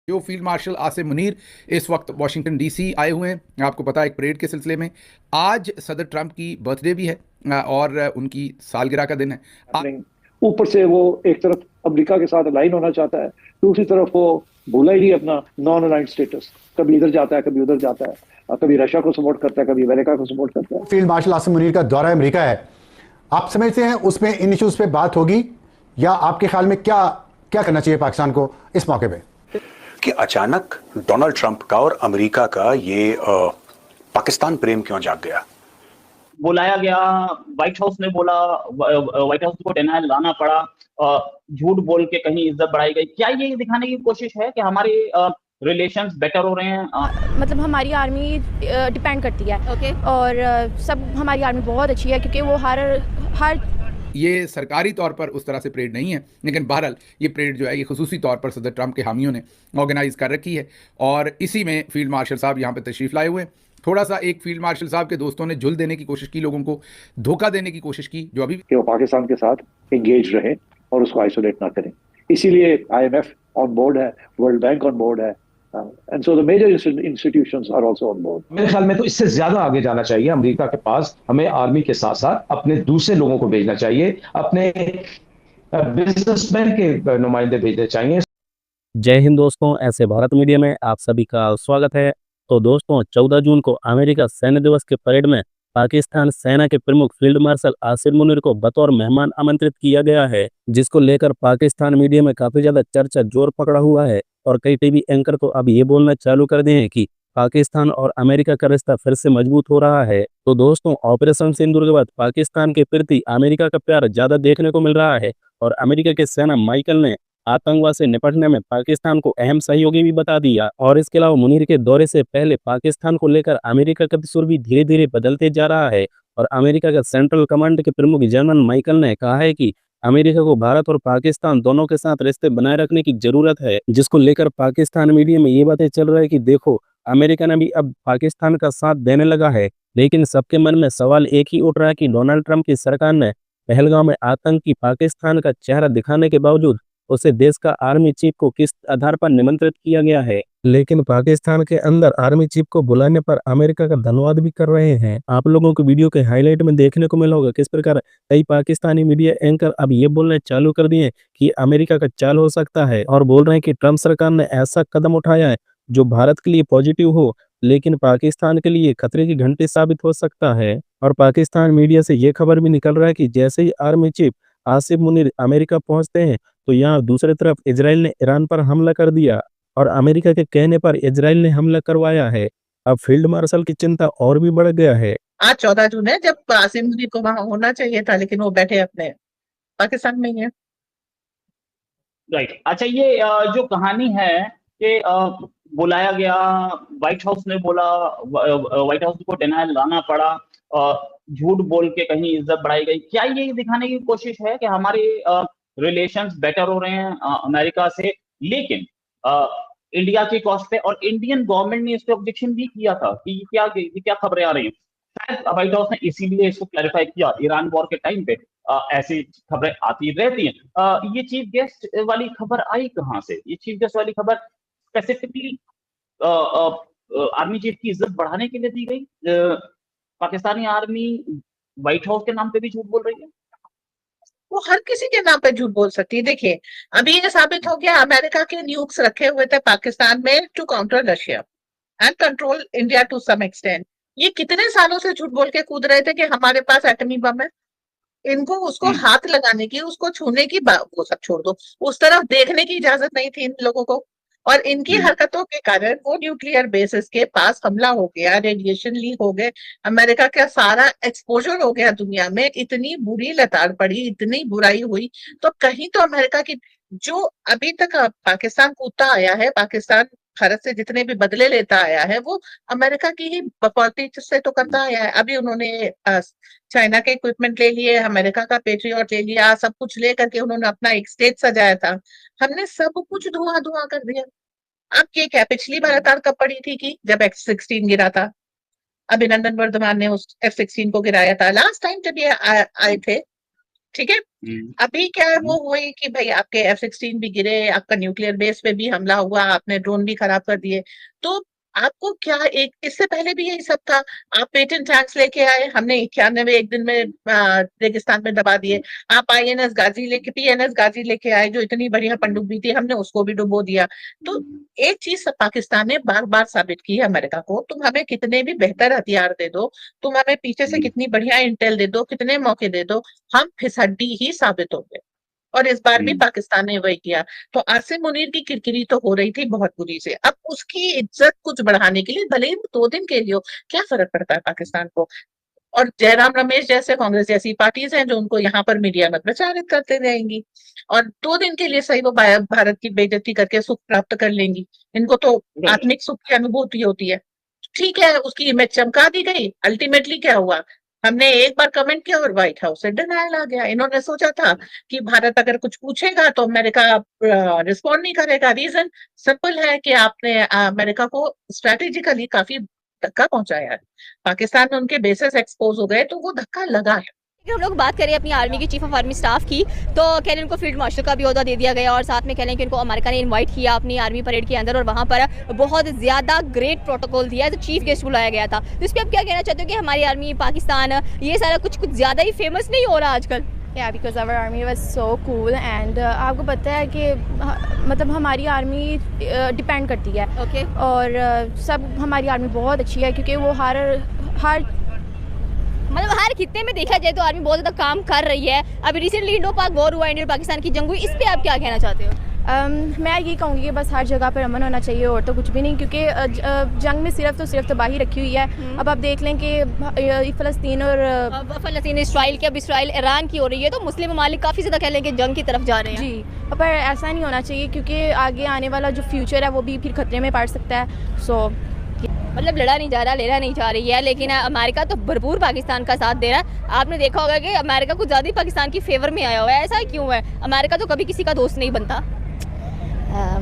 जो field marshal Asim Munir इस वक्त वाशिंगटन डीसी आए हुए हैं, आपको पता है, एक परेड के सिलसिले में। आज सदर ट्रंप की बर्थडे भी है और उनकी सालगिरह का दिन है। हैपनिंग। ऊपर से वो एक तरफ अमेरिका के साथ अलाइन होना चाहता है, दूसरी तरफ वो भूला ही नहीं अपना नॉन अलाइंड स्टेटस। कभी इधर जाता है, कभी उधर जाता है, और कभी रशिया को सपोर्ट करता है, कभी अमेरिका को सपोर्ट करता है। फील्ड मार्शल आसिम मुनीर का दौरा अमेरिका है, आप समझते हैं उसमें इन इश्यूज पे बात होगी, या आपके ख्याल में क्या क्या करना चाहिए पाकिस्तान को इस मौके पे? कि अचानक डोनाल्ड ट्रंप का और अमेरिका का ये पाकिस्तान प्रेम क्यों जाग गया? बुलाया गया, व्हाइट हाउस ने बोला, व्हाइट हाउस को डिनायल लाना पड़ा, झूठ बोल के कहीं इज्जत बढ़ाई गई। क्या ये दिखाने की कोशिश है कि हमारे रिलेशंस बेटर हो रहे हैं? मतलब हमारी आर्मी डिपेंड करती है और सब हमारी आर्मी बहुत अच्छी है क्योंकि वो हर ये सरकारी तौर पर उस तरह से परेड नहीं है, लेकिन बहरहाल ये परेड जो है ये खुसूसी तौर पर सदर ट्रंप के हामियों ने ऑर्गेनाइज कर रखी है और इसी में फील्ड मार्शल साहब यहाँ पे तशरीफ़ लाए हुए हैं। थोड़ा सा एक फील्ड मार्शल साहब के दोस्तों ने झुल देने की कोशिश की, लोगों को धोखा देने की कोशिश की, जो अभी कि वो पाकिस्तान के साथ एंगेज रहे और उसको आइसोलेट ना करें। इसीलिए IMF ऑन बोर्ड है, वर्ल्ड बैंक ऑन बोर्ड है, and so the major institutions are also on board. मेरे ख्याल में तो इससे ज्यादा आगे जाना चाहिए अमेरिका के पास। हमें आर्मी के साथ साथ अपने दूसरे लोगों को भेजना चाहिए, अपने बिजनेसमैन के नुमाइंदे भेजने चाहिए। जय हिंद दोस्तों, ऐसे भारत मीडिया में आप सभी का स्वागत है। तो दोस्तों, 14 जून को अमेरिका सैन्य दिवस के परेड में पाकिस्तान सेना के प्रमुख फील्ड मार्शल आसिम मुनीर को बतौर मेहमान आमंत्रित किया गया है, जिसको लेकर पाकिस्तान मीडिया में काफी ज्यादा चर्चा जोर पकड़ा हुआ है और कई टीवी एंकर तो अब ये बोलना चालू कर दिए हैं कि पाकिस्तान और अमेरिका का रिश्ता फिर से मजबूत हो रहा है। तो दोस्तों, ऑपरेशन सिंदूर के बाद पाकिस्तान के प्रति अमेरिका का प्यार ज्यादा देखने को मिल रहा है और अमेरिका के सेना माइकल ने आतंकवाद से निपटने में पाकिस्तान को अहम सहयोगी भी बता दिया। और इसके अलावा मुनीर के दौरे से पहले पाकिस्तान को लेकर अमेरिका का सुर भी धीरे धीरे बदलते जा रहा है और अमेरिका का सेंट्रल कमांड के प्रमुख जनरल माइकल ने कहा है कि अमेरिका को भारत और पाकिस्तान दोनों के साथ रिश्ते बनाए रखने की जरूरत है, जिसको लेकर पाकिस्तान मीडिया में ये बातें चल रहा है कि देखो, अमेरिका ने भी अब पाकिस्तान का साथ देने लगा है। लेकिन सबके मन में सवाल एक ही उठ रहा है कि डोनाल्ड ट्रंप की सरकार ने पहलगाम में आतंकी पाकिस्तान का चेहरा दिखाने के बावजूद उसे देश का आर्मी चीफ को किस आधार पर निमंत्रित किया गया है। लेकिन पाकिस्तान के अंदर आर्मी चीफ को बुलाने पर अमेरिका का धन्यवाद भी कर रहे हैं। आप लोगों को वीडियो के हाईलाइट में देखने को मिला होगा किस प्रकार कई पाकिस्तानी मीडिया एंकर अब ये बोलने चालू कर दिए कि अमेरिका का चाल हो सकता है और बोल रहे हैं कि ट्रंप सरकार ने ऐसा कदम उठाया है जो भारत के लिए पॉजिटिव हो, लेकिन पाकिस्तान के लिए खतरे की घंटी साबित हो सकता है। और पाकिस्तान मीडिया से ये खबर भी निकल रहा है कि जैसे ही army chief Asim Munir America पहुंचते हैं तो यहाँ दूसरी तरफ इजराइल ने ईरान पर हमला कर दिया और अमेरिका के कहने पर इजराइल ने हमला करवाया है। अब फील्ड मार्शल की चिंता और भी बढ़ गया है। आज 14 जून है, जब आसिम मुनीर को वहां होना चाहिए था, लेकिन वो बैठे अपने पाकिस्तान में ही है। राइट। अच्छा, ये जो कहानी है कि बुलाया गया, व्हाइट हाउस ने बोला, व्हाइट हाउस को डिनायल लाना पड़ा, झूठ बोल के कहीं इज्जत बढ़ाई गई। क्या ये दिखाने की कोशिश है कि हमारे रिलेशंस बेटर हो रहे हैं अमेरिका से, लेकिन इंडिया की कॉस्ट पे? और इंडियन गवर्नमेंट ने इस पे ऑब्जेक्शन भी किया था कि ये क्या खबरें आ रही हैं। शायद व्हाइट हाउस ने इसीलिए इसको क्लैरिफाई किया। ईरान वॉर के टाइम पे ऐसी खबरें आती रहती हैं। ये चीफ गेस्ट वाली खबर आई कहाँ से? ये चीफ गेस्ट वाली खबर स्पेसिफिकली आर्मी चीफ की इज्जत बढ़ाने के लिए दी गई। पाकिस्तानी आर्मी व्हाइट हाउस के नाम पे भी झूठ बोल रही है। वो हर किसी के नाम पे झूठ बोल सकती है। देखिए, अभी ये साबित हो गया, अमेरिका के न्यूक्स रखे हुए थे पाकिस्तान में to counter Russia and control India to some extent. ये कितने सालों से झूठ बोल के कूद रहे थे कि हमारे पास एटमी बम है। इनको उसको हाथ लगाने की, उसको छूने की वो सब छोड़ दो, उस तरफ देखने की इजाजत नहीं थी इन लोगों को। और इनकी हरकतों के कारण वो न्यूक्लियर बेसिस के पास हमला हो गया, रेडिएशन लीक हो गए, अमेरिका का सारा एक्सपोजर हो गया दुनिया में, इतनी बुरी लताड़ पड़ी, इतनी बुराई हुई। तो कहीं तो अमेरिका की, जो अभी तक पाकिस्तान कूदता आया है, पाकिस्तान भारत से जितने भी बदले लेता आया है, वो अमेरिका की ही बकौती से तो करता आया है। अभी उन्होंने चाइना के इक्विपमेंट ले लिए, अमेरिका का पेट्रियट ले लिया, सब कुछ ले करके उन्होंने अपना एक स्टेट सजाया था। हमने सब कुछ धुआं धुआं कर दिया। अब ये क्या, पिछली बार लताड़ कब पड़ी थी कि जब F-16 गिरा था, अभिनंदन वर्धमान ने उस F-16 को गिराया था। लास्ट टाइम जब ये आए थे ठीक है। अभी क्या है वो हुई कि भाई आपके F-16 भी गिरे, आपका न्यूक्लियर बेस पे भी हमला हुआ, आपने ड्रोन भी खराब कर दिए। तो आपको क्या, एक इससे पहले भी यही सब था। आप पेटेंट टैक्स लेके आए, हमने 91 एक दिन में रेगिस्तान में दबा दिए। आप PNS गाजी लेके आए, जो इतनी बढ़िया पनडुब्बी थी, हमने उसको भी डुबो दिया। तो एक चीज पाकिस्तान ने बार बार साबित की है अमेरिका को, तुम हमें कितने भी बेहतर हथियार दे दो, तुम हमें पीछे से कितनी बढ़िया इंटेल दे दो, कितने मौके दे दो, हम फिसड्डी ही साबित होंगे। और इस बार भी पाकिस्तान ने वही किया। तो आसिम मुनीर की किरकिरी तो हो रही थी बहुत बुरी से। अब उसकी इज्जत कुछ बढ़ाने के लिए, भले ही 2 दिन के लिए हो, क्या फर्क पड़ता है पाकिस्तान को। और जयराम रमेश जैसे कांग्रेस जैसी पार्टीज हैं जो उनको यहाँ पर मीडिया में प्रचारित करते रहेंगी, और 2 दिन के लिए सही वो भारत की बेइज्जती करके सुख प्राप्त कर लेंगी। इनको तो आत्मिक सुख की अनुभूति होती है। ठीक है, उसकी इमेज चमका दी गई। अल्टीमेटली क्या हुआ, हमने एक बार कमेंट किया और व्हाइट हाउस से डिनायल आ गया। इन्होंने सोचा था कि भारत अगर कुछ पूछेगा तो अमेरिका रिस्पॉन्ड नहीं करेगा। रीजन सिंपल है कि आपने अमेरिका को स्ट्रेटेजिकली काफी धक्का पहुंचाया है। पाकिस्तान में उनके बेसेस एक्सपोज हो गए तो वो धक्का लगा है। हम लोग बात करें अपनी आर्मी की चीफ ऑफ आर्मी स्टाफ की, तो कह रहे हैं उनको फील्ड मार्शल का भी ओहदा दे दिया गया, और साथ में कह रहे हैं कि उनको अमेरिका ने इनवाइट किया अपनी आर्मी परेड के अंदर, और वहाँ पर बहुत ज़्यादा ग्रेट प्रोटोकॉल दिया, तो चीफ गेस्ट बुलाया गया था। तो इस पर आप क्या कहना चाहते हो कि हमारी आर्मी, पाकिस्तान, ये सारा कुछ ज़्यादा ही फेमस नहीं हो रहा आजकल? या because our army was so cool and आपको पता है कि मतलब हमारी आर्मी डिपेंड करती है और सब हमारी आर्मी बहुत अच्छी है, क्योंकि वो हर मतलब हर खित्ते में देखा जाए तो आर्मी बहुत ज़्यादा काम कर रही है। अभी रिसेंटली इंडो पाक वॉर हुआ, इंडिया पाकिस्तान की जंग हुई, इस पर आप क्या कहना चाहते हो? मैं ये कहूँगी कि बस हर जगह पर अमन होना चाहिए और तो कुछ भी नहीं, क्योंकि जंग में सिर्फ तबाही रखी हुई है। अब आप देख लें कि फ़लस्तीन और फ़लस्तीन इसराइल की, अब इसराइल ईरान की हो रही है, तो मुस्लिम ममालिक काफ़ी ज़्यादा कह लें कि जंग की तरफ जा रहे हैं। जी, पर ऐसा नहीं होना चाहिए, क्योंकि आगे आने वाला जो फ्यूचर है वो भी फिर खतरे में पड़ सकता है। सो मतलब लड़ा नहीं जा रहा, लेना नहीं जा रही है, लेकिन अमेरिका तो भरपूर पाकिस्तान का साथ दे रहा है। आपने देखा होगा कि अमेरिका कुछ ज़्यादा ही पाकिस्तान की फेवर में आया हुआ है। ऐसा क्यों है? अमेरिका तो कभी किसी का दोस्त नहीं बनता।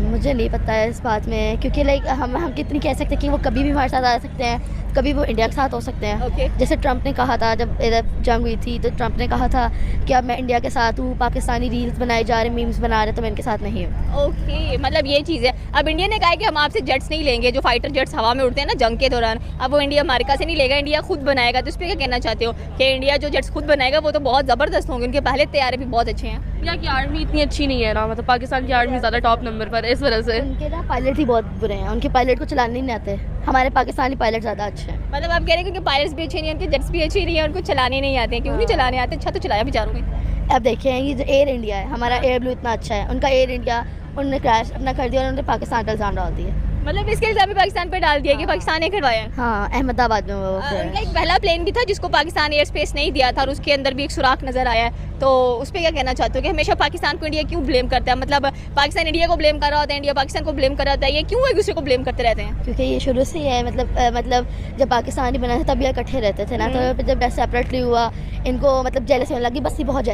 मुझे नहीं पता है इस बात में, क्योंकि लाइक हम कितनी कह सकते हैं कि वो कभी भी हमारे साथ आ सकते हैं, कभी वो इंडिया के साथ हो सकते हैं। जैसे ट्रंप ने कहा था, जब इधर जंग हुई थी तो ट्रंप ने कहा था कि अब मैं इंडिया के साथ हूँ, पाकिस्तानी रील्स बनाए जा रहे, मीम्स बना रहे, तो मैं इनके साथ नहीं हूँ। ओके, मतलब ये चीज़ है। अब इंडिया ने कहा है कि हम आपसे जेट्स नहीं लेंगे, जो फाइटर जेट्स हवा में उड़ते हैं ना जंग के दौरान, अब वो इंडिया अमेरिका से नहीं लेगा, इंडिया खुद बनाएगा। तो इस पर क्या कहना चाहते हो कि इंडिया जो जेट्स खुद बनाएगा वो तो बहुत ज़बरदस्त होंगे, उनके पहले तैयारे भी बहुत अच्छे हैं। इंडिया की आर्मी इतनी अच्छी नहीं है ना, मतलब पाकिस्तान की आर्मी ज़्यादा टॉप नंबर पर है, इस वजह से उनके ना पायलट ही बहुत बुरे हैं, उनके पायलट को चलाने नहीं आते। हमारे पाकिस्तानी पायलट ज़्यादा अच्छे हैं। मतलब आप कह रहे हैं कि उनके पायलट्स भी अच्छे नहीं हैं, उनके जेट्स भी अच्छे नहीं हैं, उनको चलाने नहीं आते हैं। क्यों नहीं चलाने आते? अच्छा तो चलाया बेचारों ने। अब देखें, ये जो एयर इंडिया है, हमारा एयर ब्लू इतना अच्छा है, उनका एयर इंडिया उन्होंने क्रैश अपना कर दिया, उन्होंने पाकिस्तान का इल्ज़ाम डाल दिया। मतलब इसके इल्ज़ाम भी पाकिस्तान पे डाल दिया कि पाकिस्तान ने करवाया। हाँ, अहमदाबाद में वो उनका एक पहला प्लेन भी था जिसको पाकिस्तान एयर स्पेस नहीं दिया था, और उसके अंदर भी एक सुराख नजर आया है। तो उस पर क्या कहना चाहते हो कि हमेशा पाकिस्तान को इंडिया क्यों ब्लेम करता है? मतलब पाकिस्तान इंडिया को ब्लेम कर रहा होता है, इंडिया पाकिस्तान को ब्लेम कर रहा होता है, ये क्यों एक दूसरे को ब्लेम करते रहते हैं? क्योंकि ये शुरू से ही है, मतलब जब पाकिस्तान ही बना था तब ये इकट्ठे रहते थे ना, तो जब सेपरेटली हुआ इनको मतलब जेलसी होने लगी, बस ये बहुत